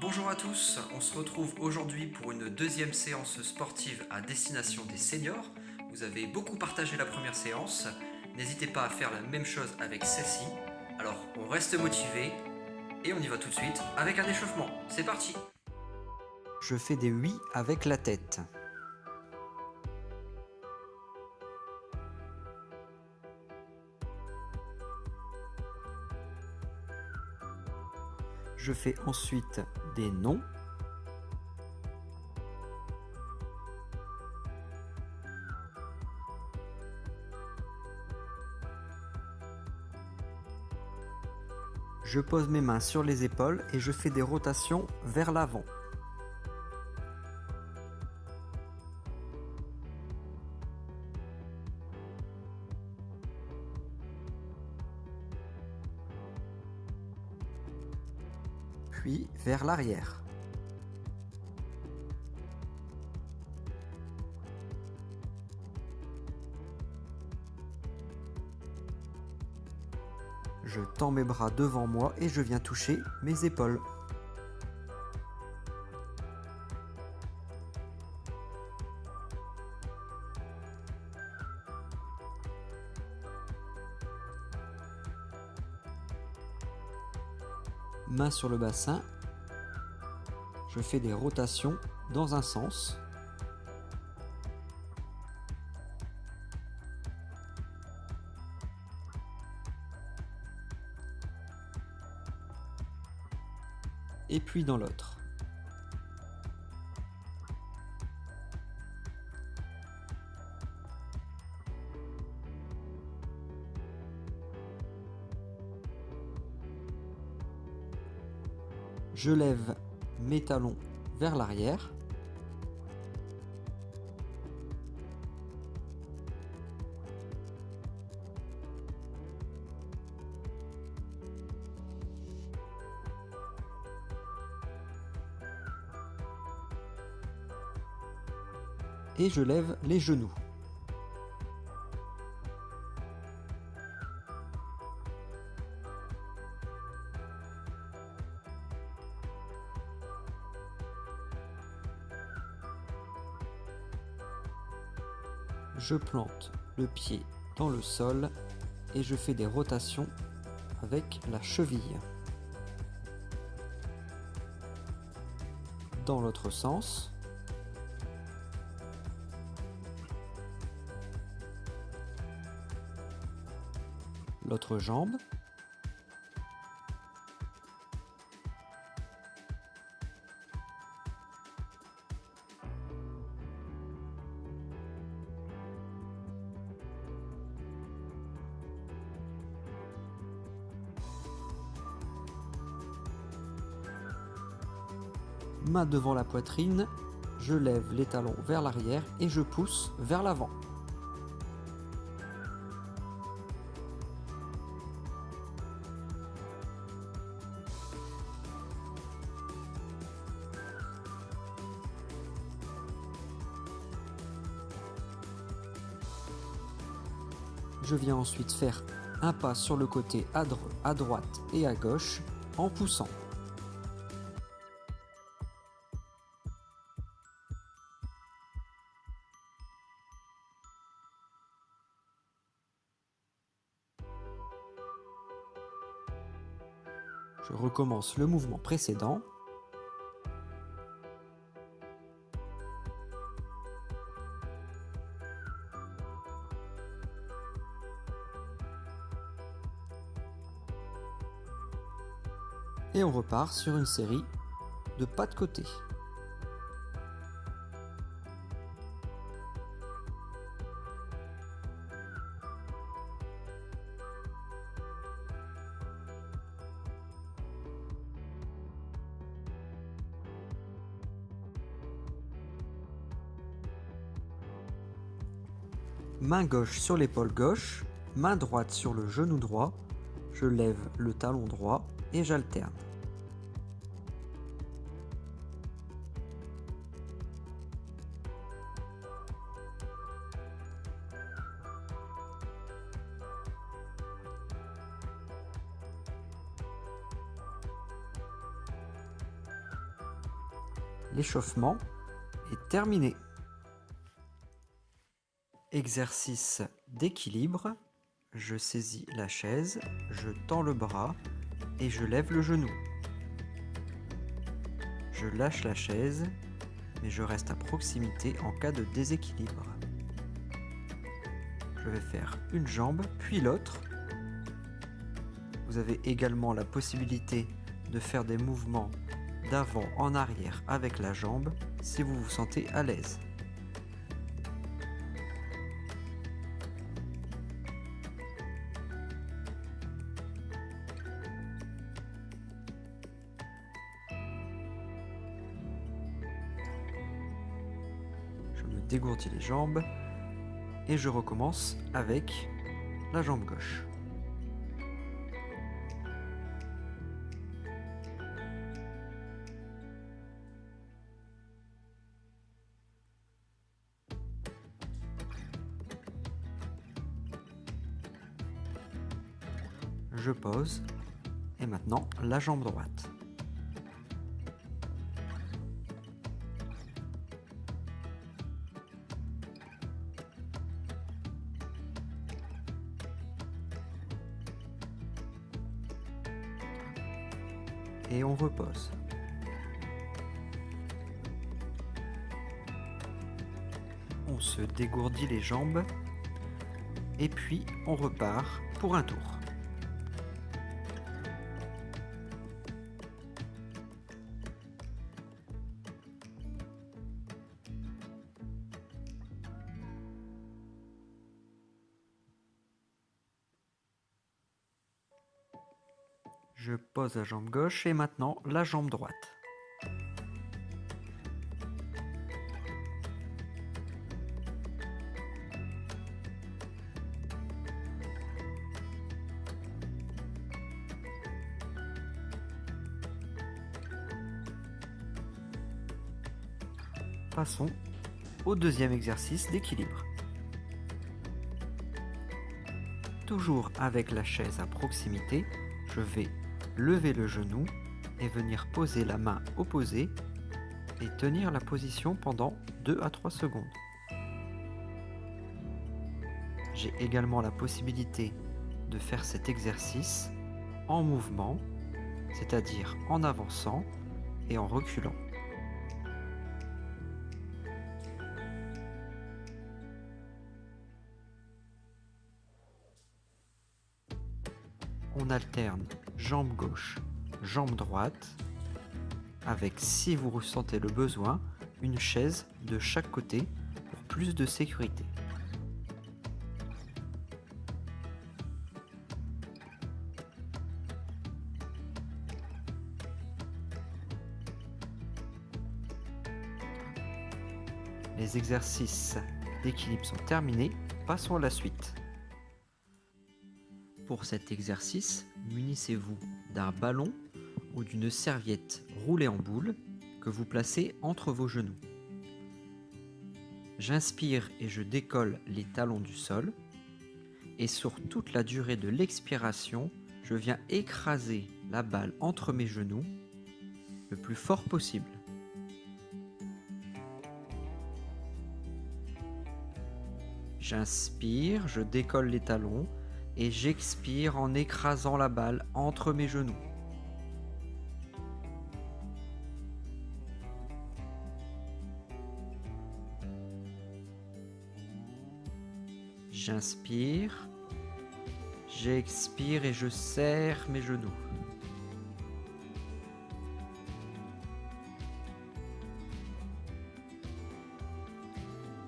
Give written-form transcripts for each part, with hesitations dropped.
Bonjour à tous, on se retrouve aujourd'hui pour une deuxième séance sportive à destination des seniors. Vous avez beaucoup partagé la première séance, n'hésitez pas à faire la même chose avec celle-ci. Alors on reste motivé et on y va tout de suite avec un échauffement. C'est parti! Je fais des oui avec la tête. Je fais ensuite des non. Je pose mes mains sur les épaules et je fais des rotations vers l'avant. Puis vers l'arrière. Je tends mes bras devant moi et je viens toucher mes épaules. Main sur le bassin. Je fais des rotations dans un sens. Et puis dans l'autre. Je lève mes talons vers l'arrière. Et je lève les genoux. Je plante le pied dans le sol et je fais des rotations avec la cheville. Dans l'autre sens. L'autre jambe. Main devant la poitrine, je lève les talons vers l'arrière et je pousse vers l'avant. Je viens ensuite faire un pas sur le côté à droite et à gauche en poussant. Je recommence le mouvement précédent. Et on repart sur une série de pas de côté. Main gauche sur l'épaule gauche, main droite sur le genou droit, je lève le talon droit et j'alterne. L'échauffement est terminé. Exercice d'équilibre. Je saisis la chaise, je tends le bras et je lève le genou. Je lâche la chaise, mais je reste à proximité en cas de déséquilibre. Je vais faire une jambe, puis l'autre. Vous avez également la possibilité de faire des mouvements d'avant en arrière avec la jambe si vous vous sentez à l'aise. Je me dégourdis les jambes et je recommence avec la jambe gauche. Je pose et maintenant la jambe droite. Et on repose. On se dégourdit les jambes et puis on repart pour un tour. Je pose la jambe gauche et maintenant la jambe droite. Passons au deuxième exercice d'équilibre. Toujours avec la chaise à proximité, je vais lever le genou et venir poser la main opposée et tenir la position pendant 2 à 3 secondes. J'ai également la possibilité de faire cet exercice en mouvement, c'est-à-dire en avançant et en reculant. On alterne jambe gauche, jambe droite, avec, si vous ressentez le besoin, une chaise de chaque côté pour plus de sécurité. Les exercices d'équilibre sont terminés, passons à la suite. Pour cet exercice, munissez-vous d'un ballon ou d'une serviette roulée en boule que vous placez entre vos genoux. J'inspire et je décolle les talons du sol et sur toute la durée de l'expiration, je viens écraser la balle entre mes genoux le plus fort possible. J'inspire, je décolle les talons et j'expire en écrasant la balle entre mes genoux. J'inspire, j'expire et je serre mes genoux.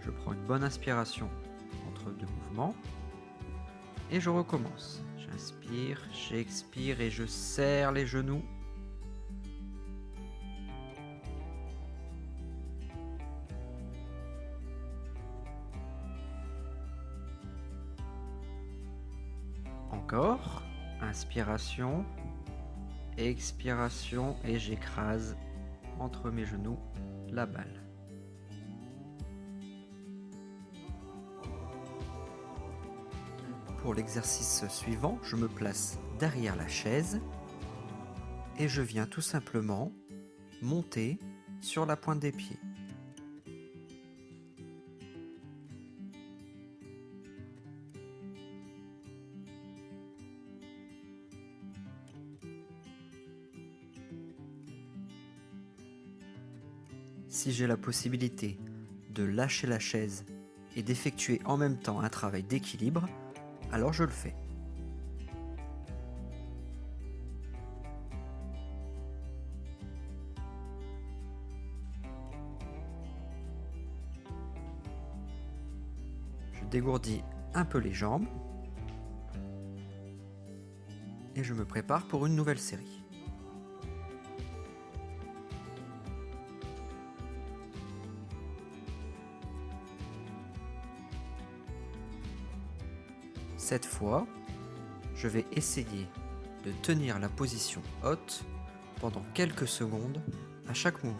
Je prends une bonne inspiration entre deux mouvements. Et je recommence. J'inspire, j'expire et je serre les genoux. Encore. Inspiration, expiration et j'écrase entre mes genoux la balle. Pour l'exercice suivant, je me place derrière la chaise et je viens tout simplement monter sur la pointe des pieds. Si j'ai la possibilité de lâcher la chaise et d'effectuer en même temps un travail d'équilibre, alors je le fais. Je dégourdis un peu les jambes et je me prépare pour une nouvelle série. Cette fois, je vais essayer de tenir la position haute pendant quelques secondes à chaque mouvement.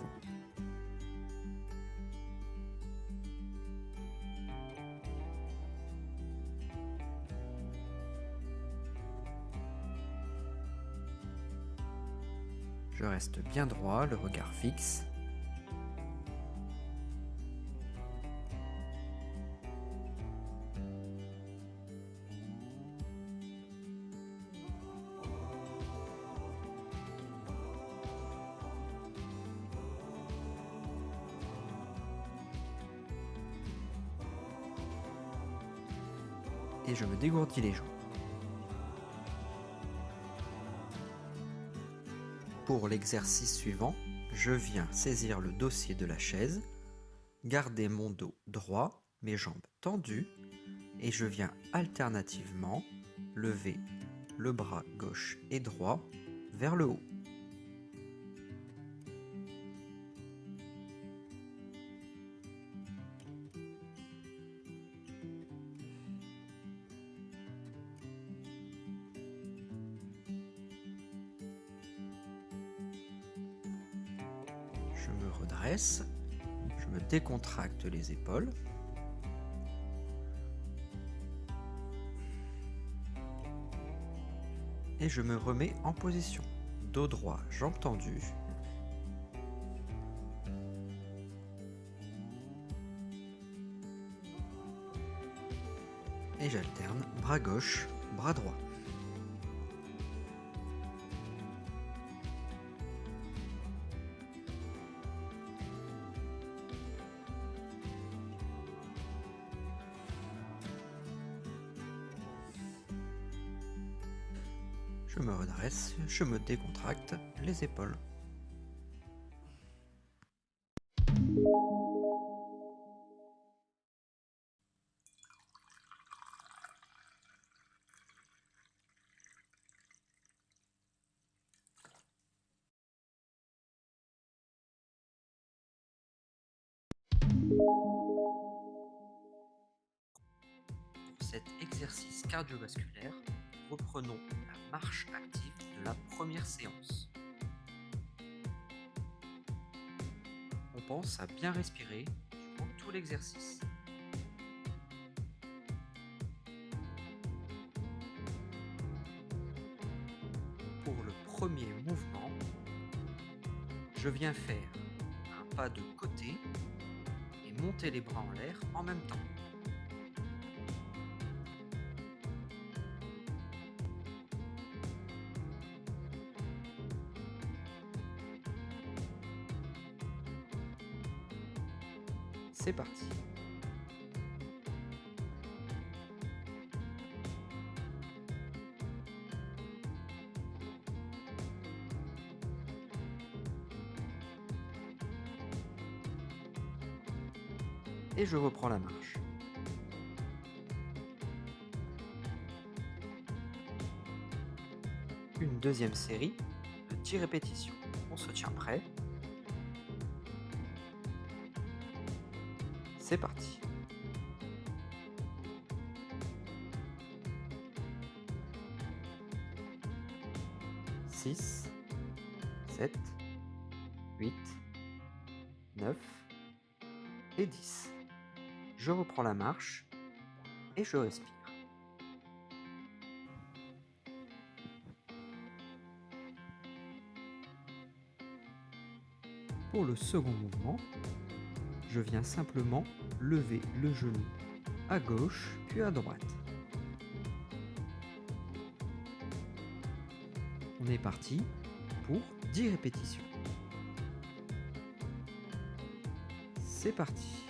Je reste bien droit, le regard fixe. Et je me dégourdis les jambes. Pour l'exercice suivant, je viens saisir le dossier de la chaise, garder mon dos droit, mes jambes tendues, et je viens alternativement lever le bras gauche et droit vers le haut. Je me redresse, je me décontracte les épaules. Et je me remets en position. Dos droit, jambes tendues. Et j'alterne bras gauche, bras droit. Je me redresse, je me décontracte les épaules. Pour cet exercice cardiovasculaire, reprenons la marche active de la première séance. On pense à bien respirer durant tout l'exercice. Pour le premier mouvement, je viens faire un pas de côté et monter les bras en l'air en même temps. C'est parti. Et je reprends la marche. Une deuxième série de 10 répétitions. On se tient prêt. C'est parti. Six, 7, 8, 9 et 10. Je reprends la marche et je respire. Pour le second mouvement, je viens simplement lever le genou à gauche puis à droite. On est parti pour 10 répétitions. C'est parti.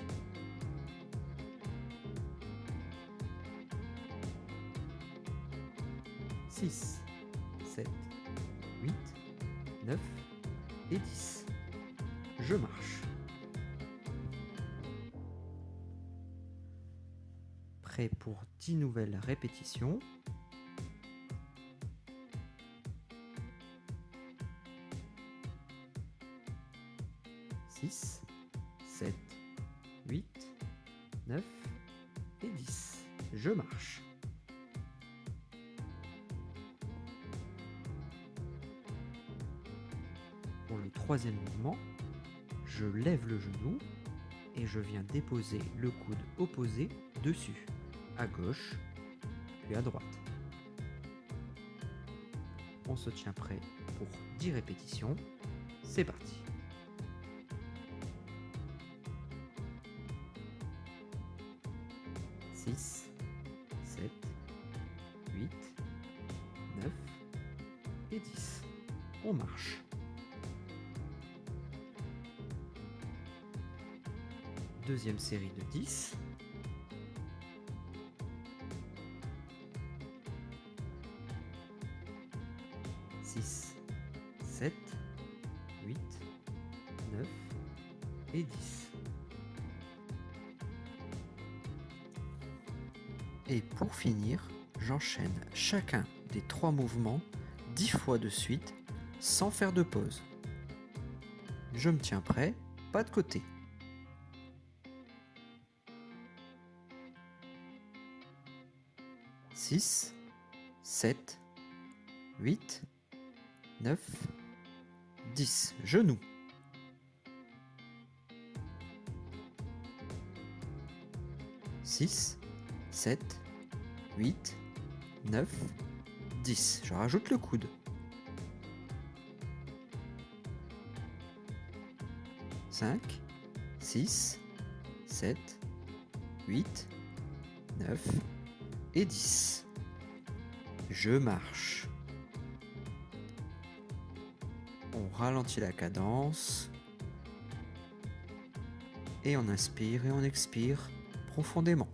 6, 7, 8, 9 et 10. Je marche. Prêt pour 10 nouvelles répétitions. Six, 7, 8, 9 et 10. Je marche. Pour le troisième mouvement, je lève le genou et je viens déposer le coude opposé dessus, à gauche puis à droite. On se tient prêt pour 10 répétitions. C'est parti. 6, 7, 8, 9 et 10. On marche. Deuxième série de 10. 6, 7, 8, 9 et 10. Et pour finir, j'enchaîne chacun des 3 mouvements 10 fois de suite sans faire de pause. Je me tiens prêt, pas de côté. 6, 7, 8, 9, 10. Genoux. 6, 7, 8, 9, 10. Je rajoute le coude. 5, 6, 7, 8, 9 et 10. Je marche. On ralentit la cadence. Et on inspire et on expire profondément.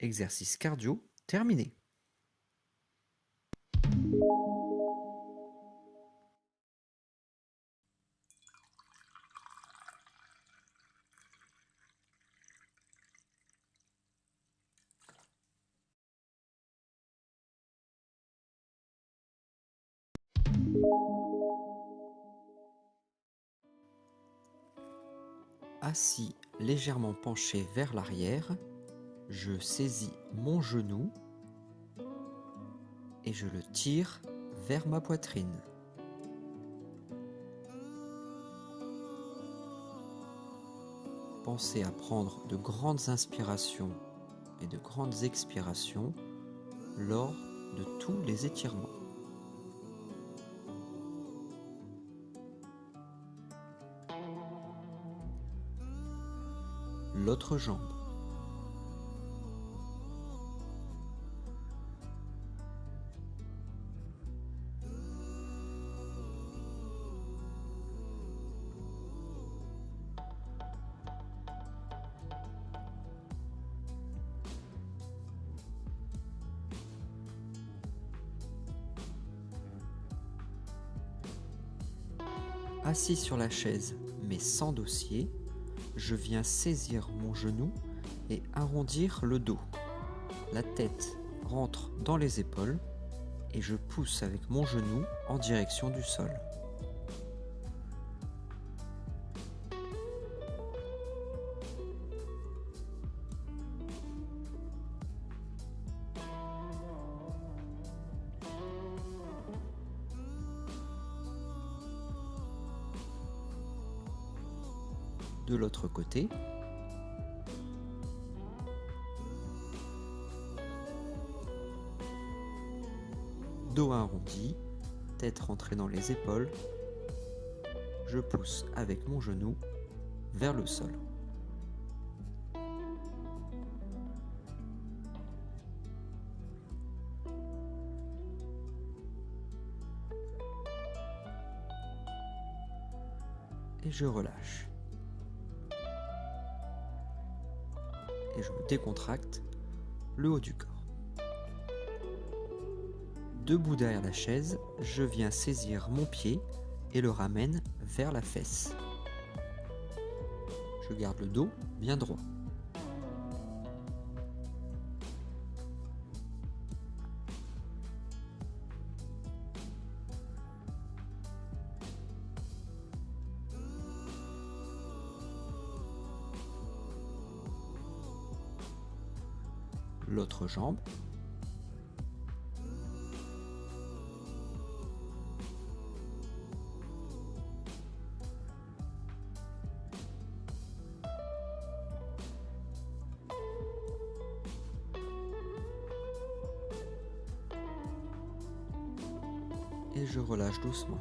Exercice cardio terminé. Assis légèrement penché vers l'arrière, je saisis mon genou et je le tire vers ma poitrine. Pensez à prendre de grandes inspirations et de grandes expirations lors de tous les étirements. L'autre jambe. Assis sur la chaise mais sans dossier, je viens saisir mon genou et arrondir le dos. La tête rentre dans les épaules et je pousse avec mon genou en direction du sol. De l'autre côté, dos arrondi, tête rentrée dans les épaules. Je pousse avec mon genou vers le sol. Et je relâche. Et je me décontracte le haut du corps. Debout derrière la chaise, je viens saisir mon pied et le ramène vers la fesse. Je garde le dos bien droit. L'autre jambe. Et je relâche doucement.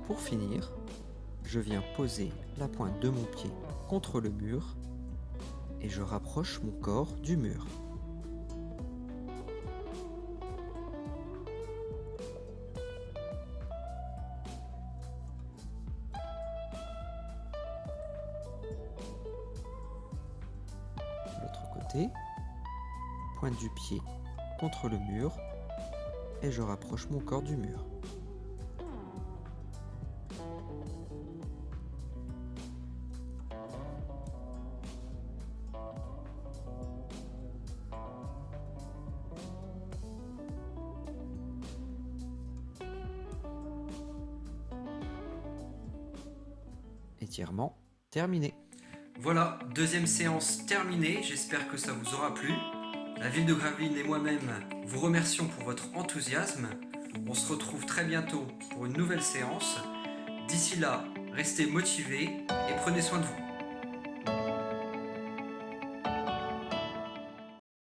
Pour finir, je viens poser la pointe de mon pied contre le mur et je rapproche mon corps du mur. L'autre côté, pointe du pied contre le mur et je rapproche mon corps du mur. Étirement terminé. Voilà, deuxième séance terminée, j'espère que ça vous aura plu. La ville de Gravelines et moi-même vous remercions pour votre enthousiasme. On se retrouve très bientôt pour une nouvelle séance. D'ici là, restez motivés et prenez soin de vous.